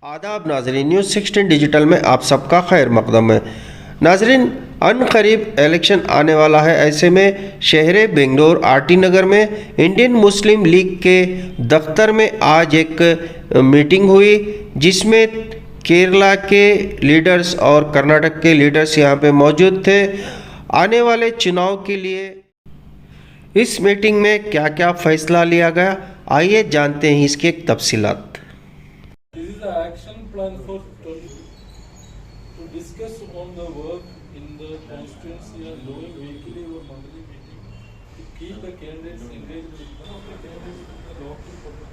आदाब नाजरीन, news 16 digital में आप सबका खैर मकदम है। नाजरीन, अनकरीब इलेक्शन आने वाला है। ऐसे में शहर बेंगलोर आरटी नगर में इंडियन मुस्लिम लीग के दफ्तर में आज एक मीटिंग हुई, जिसमें केरला के लीडर्स और कर्नाटक के लीडर्स यहां पे मौजूद थे। आने वाले चुनाव के लिए इस मीटिंग में क्या क्या फैसला लिया गया, आइए जानते हैं इसकी एक तफसीलात। This is the action plan for to discuss on the work in the constituency and doing weekly or monthly meeting to keep the candidates engaged with one of the candidates in the local public.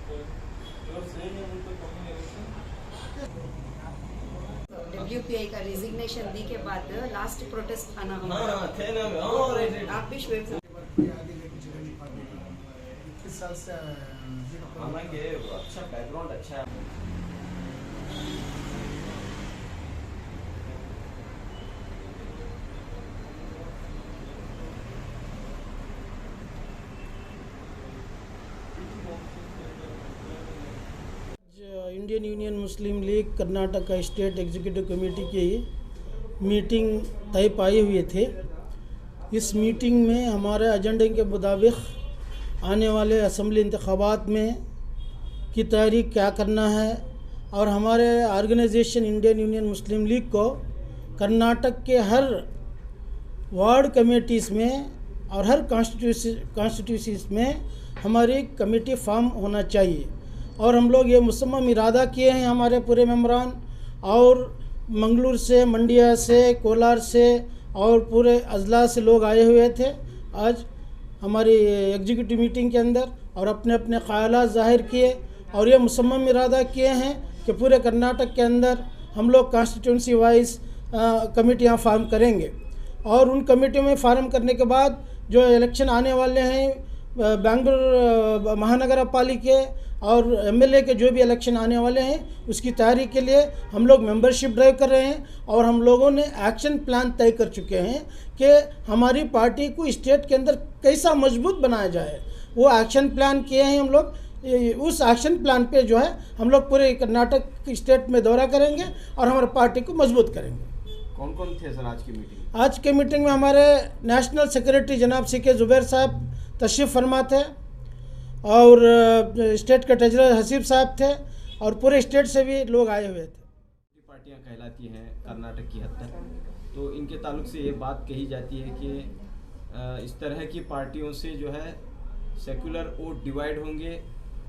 You are saying about the coming election? WPI का resignation दी के बाद last protest आना हम थे ना आप भी श्वेत इस साल से हालांकि अच्छा बैकग्राउंड अच्छा है। इंडियन यूनियन मुस्लिम लीग कर्नाटक का स्टेट एग्जीक्यूटिव कमेटी की मीटिंग तय पाए हुए थे। इस मीटिंग में हमारे एजेंडे के मुताबिक आने वाले असम्बली इंतखाबात में की तैयारी क्या करना है और हमारे ऑर्गेनाइजेशन इंडियन यूनियन मुस्लिम लीग को कर्नाटक के हर वार्ड कमेटीज़ में और हर कॉन्स्टिट्यूंसीज़ में हमारी कमेटी फॉर्म होना चाहिए। और हम लोग ये मुसम्मम इरादा किए हैं, हमारे पूरे मेम्बरान और मंगलूर से, मंडिया से, कोलार से और पूरे अजला से लोग आए हुए थे आज हमारी एग्जीक्यूटिव मीटिंग के अंदर और अपने अपने ख्यालात ज़ाहिर किए और ये मुसम्मम इरादा किए हैं कि पूरे कर्नाटक के अंदर हम लोग कॉन्स्टिट्यूंसी वाइज कमेटियाँ फार्म करेंगे। और उन कमेटियों में फार्म करने के बाद जो इलेक्शन आने वाले हैं बेंगलुरु महानगर पालिका और एमएलए के जो भी इलेक्शन आने वाले हैं उसकी तैयारी के लिए हम लोग मेंबरशिप ड्राइव कर रहे हैं और हम लोगों ने एक्शन प्लान तय कर चुके हैं कि हमारी पार्टी को स्टेट के अंदर कैसा मजबूत बनाया जाए। वो एक्शन प्लान किए हैं हम लोग। उस एक्शन प्लान पे जो है हम लोग पूरे कर्नाटक स्टेट में दौरा करेंगे और हमारी पार्टी को मजबूत करेंगे। कौन कौन थे सर आज की मीटिंग? आज के मीटिंग में हमारे नेशनल सेक्रेटरी जनाब सीके जुबैर साहब तशरीफ़ फरमा थे और स्टेट के ट्रेजरर हसीब साहब थे और पूरे स्टेट से भी लोग आए हुए थे। पार्टियां कहलाती हैं कर्नाटक की हद तक, तो इनके ताल्लुक से ये बात कही जाती है कि इस तरह की पार्टियों से जो है सेकुलर वोट डिवाइड होंगे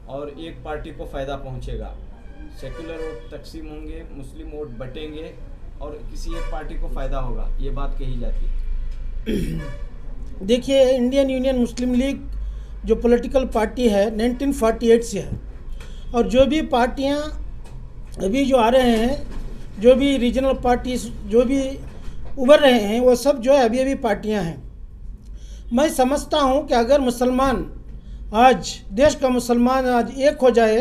और एक पार्टी को फ़ायदा पहुंचेगा। सेकुलर वोट तकसीम होंगे, मुस्लिम वोट बटेंगे और किसी एक पार्टी को फ़ायदा होगा, ये बात कही जाती है। देखिए, इंडियन यूनियन मुस्लिम लीग जो पॉलिटिकल पार्टी है 1948 से है और जो भी पार्टियां अभी जो आ रहे हैं, जो भी रीजनल पार्टीज जो भी उभर रहे हैं, वो सब जो है अभी अभी पार्टियां हैं। मैं समझता हूं कि अगर मुसलमान आज देश का मुसलमान आज एक हो जाए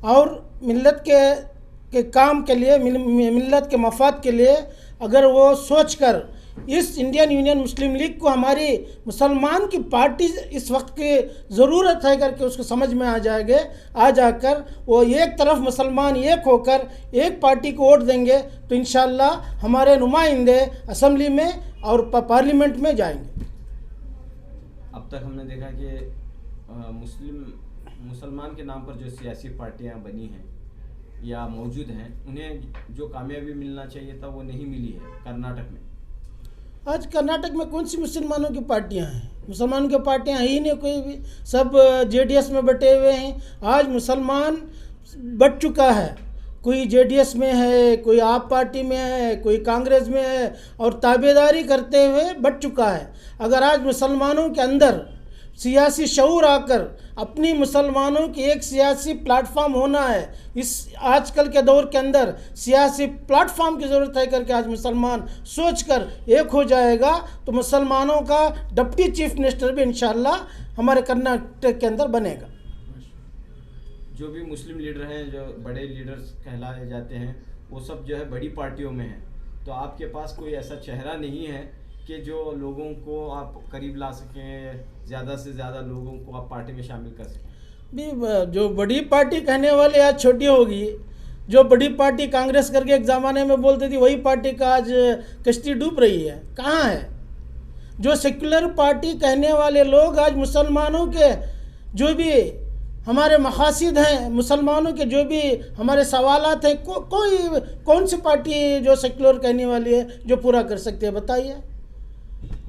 और मिल्लत के काम के लिए, मिल्लत के मफाद के लिए अगर वो सोच कर इस इंडियन यूनियन मुस्लिम लीग को हमारी मुसलमान की पार्टी इस वक्त की ज़रूरत है करके उसको समझ में आ जाकर वो एक तरफ मुसलमान एक होकर एक पार्टी को वोट देंगे तो इंशाअल्लाह हमारे नुमाइंदे असम्बली में और पार्लियामेंट में जाएंगे। अब तक हमने देखा कि मुसलमान के नाम पर जो सियासी पार्टियां बनी हैं या मौजूद हैं, उन्हें जो कामयाबी मिलना चाहिए था वो नहीं मिली है कर्नाटक में। आज कर्नाटक में कौन सी मुसलमानों की पार्टियां हैं? मुसलमानों की पार्टियां ही नहीं कोई भी, सब जेडीएस में बटे हुए हैं। आज मुसलमान बट चुका है, कोई जेडीएस में है, कोई आप पार्टी में है, कोई कांग्रेस में है और ताबेदारी करते हुए बट चुका है। अगर आज मुसलमानों के अंदर सियासी शऊर आकर अपनी मुसलमानों की एक सियासी प्लेटफॉर्म होना है, इस आजकल के दौर के अंदर सियासी प्लेटफॉर्म की ज़रूरत है करके आज मुसलमान सोचकर एक हो जाएगा तो मुसलमानों का डिप्टी चीफ मिनिस्टर भी इंशाअल्लाह हमारे कर्नाटक के अंदर बनेगा। जो भी मुस्लिम लीडर हैं, जो बड़े लीडर्स कहलाए जाते हैं, वो सब जो है बड़ी पार्टियों में हैं, तो आपके पास कोई ऐसा चेहरा नहीं है कि जो लोगों को आप करीब ला सकें, ज़्यादा से ज़्यादा लोगों को आप पार्टी में शामिल कर सकें? भी जो बड़ी पार्टी कहने वाले आज छोटी होगी जो बड़ी पार्टी कांग्रेस करके एक ज़माने में बोलती थी, वही पार्टी का आज कश्ती डूब रही है। कहाँ है? जो सेक्युलर पार्टी कहने वाले लोग आज मुसलमानों के जो भी हमारे मकासद हैं, मुसलमानों के जो भी हमारे सवालात हैं, कौन सी पार्टी जो सेक्युलर कहने वाली है जो पूरा कर सकती है? बताइए।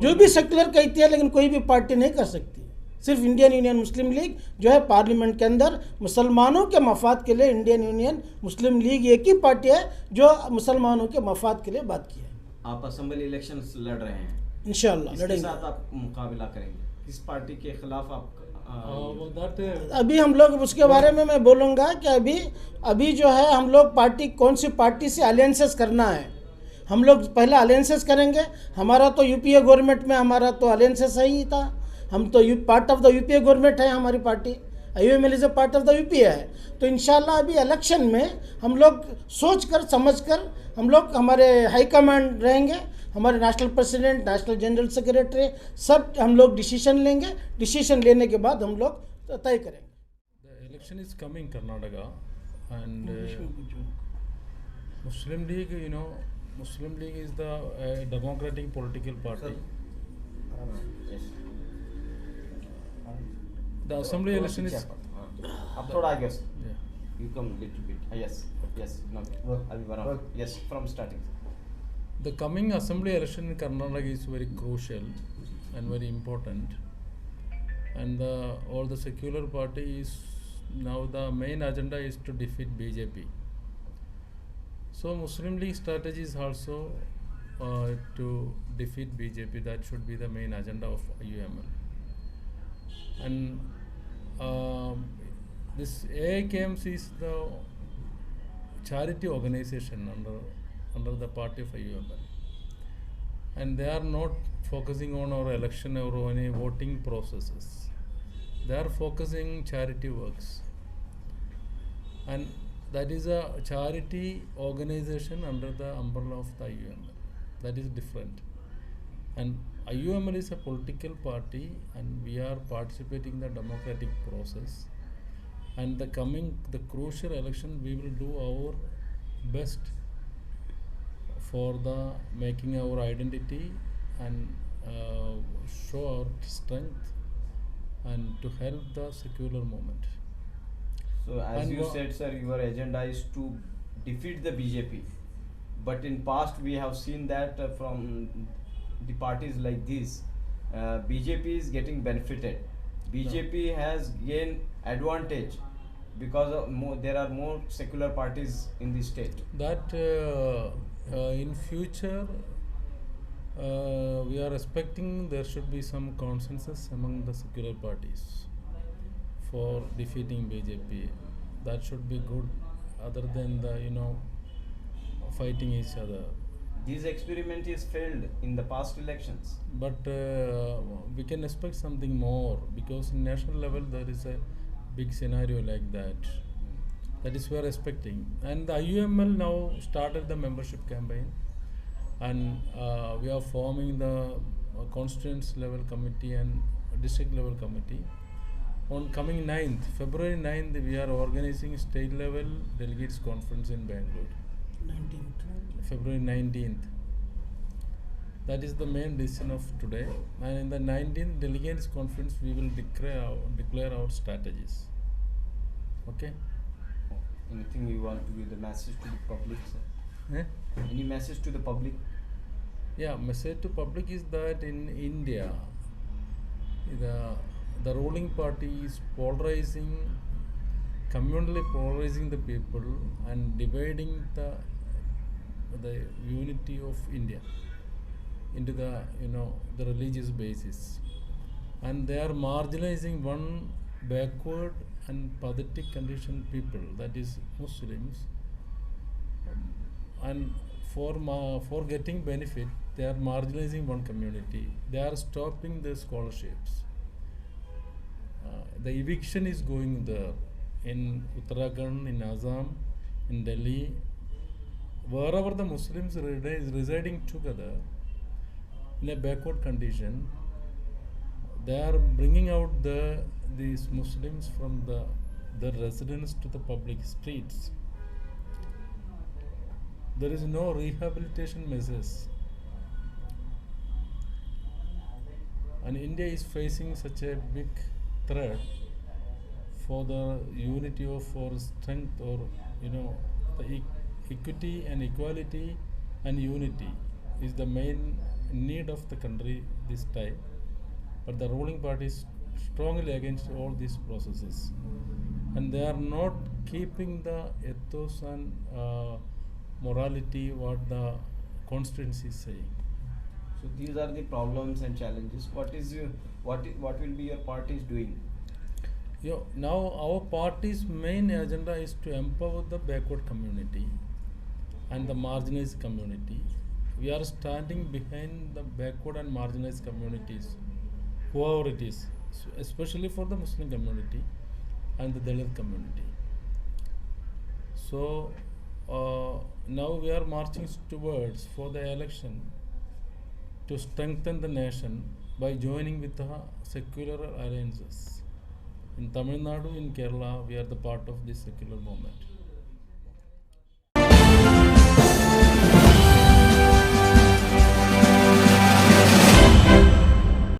जो भी सेक्युलर कहती है, लेकिन कोई भी पार्टी नहीं कर सकती। सिर्फ इंडियन यूनियन मुस्लिम लीग जो है पार्लियामेंट के अंदर मुसलमानों के मफाद के लिए, इंडियन यूनियन मुस्लिम लीग एक ही पार्टी है जो मुसलमानों के मफाद के लिए बात की है। आप असेंबली इलेक्शंस लड़ रहे हैं, इंशाल्लाह किसके लड़ेंगे। साथ आप मुकाबला करेंगे? किस पार्टी के खिलाफ आप अभी हम लोग उसके बारे में मैं बोलूँगा कि अभी जो है हम लोग पार्टी, कौन सी पार्टी से अलायंसेस करना है, हम लोग पहले अलायंसेस करेंगे। हमारा तो यूपीए गवर्नमेंट में हमारा तो अलायंसेस ही था। हम तो part of the UPA government है हमारी party. IUML is a part of the UPA है। तो इंशाल्लाह अभी इलेक्शन में हम लोग सोच कर समझ कर हम लोग, हमारे हाईकमांड रहेंगे, हमारे national president, national general secretary, सब हम लोग डिसीजन लेंगे। डिसीजन लेने के बाद हम लोग तय करेंगे। The election is coming Karnataka, and Muslim League, Muslim League is the democratic political party. The assembly election is. आप थोड़ा आगे sir, Yeah. you come little bit. Yes, no, अभी बराबर, yes, from starting. The coming assembly election in Karnataka is very crucial and very important, and all the secular party is now the main agenda is to defeat BJP. So Muslim League strategy is also to defeat BJP. That should be the main agenda of IUML. And this AIKMC is the charity organization under the party of IUML, and they are not focusing on our election or any voting processes. They are focusing charity works, and that is a charity organization under the umbrella of the IUML. That is different. And IUML is a political party, and we are participating in the democratic process. And the crucial election, we will do our best for the making our identity and show our strength and to help the secular movement. So as And you said, sir, your agenda is to defeat the BJP. But in past we have seen that from the parties like this, BJP is getting benefited. BJP has gained advantage because of there are more secular parties in the state. That in future we are expecting there should be some consensus among the secular parties for defeating BJP. That should be good, other than the fighting each other. This experiment is failed in the past elections. But we can expect something more, because in national level there is a big scenario like that. That is we are expecting. And the IUML now started the membership campaign, and we are forming the constituency level committee and district level committee. On coming 9th, February 9th, we are organizing state level delegates conference in Bangalore. 19th. February 19th. That is the main decision of today. And in the 19th delegates conference, we will declare our strategies. Okay? Anything you want to give the message to the public, sir? Eh? Any message to the public? Yeah, message to public is that in India, the ruling party is polarizing, communally polarizing the people and dividing the unity of India into the the religious basis, and they are marginalizing one backward and pathetic conditioned people, that is Muslims, and for getting benefit they are marginalizing one community. They are stopping the scholarships. The eviction is going there in Uttarakhand, in Assam, in Delhi, wherever the Muslims residing together in a backward condition. They are bringing out these Muslims from their residence to the public streets. there is no rehabilitation measures. And India is facing such a big threat for the unity of or strength, or the equity and equality and unity is the main need of the country this time. But the ruling party is strongly against all these processes, and they are not keeping the ethos and morality what the constituency is saying. So these are the problems and challenges. What will be your parties doing? Now our party's main agenda is to empower the backward community and the marginalized community. We are standing behind the backward and marginalized communities, whoever it is, especially for the Muslim community and the Dalit community. So now we are marching towards for the election to strengthen the nation by joining with the secular alliances. In Tamil Nadu, in Kerala, we are the part of this secular movement.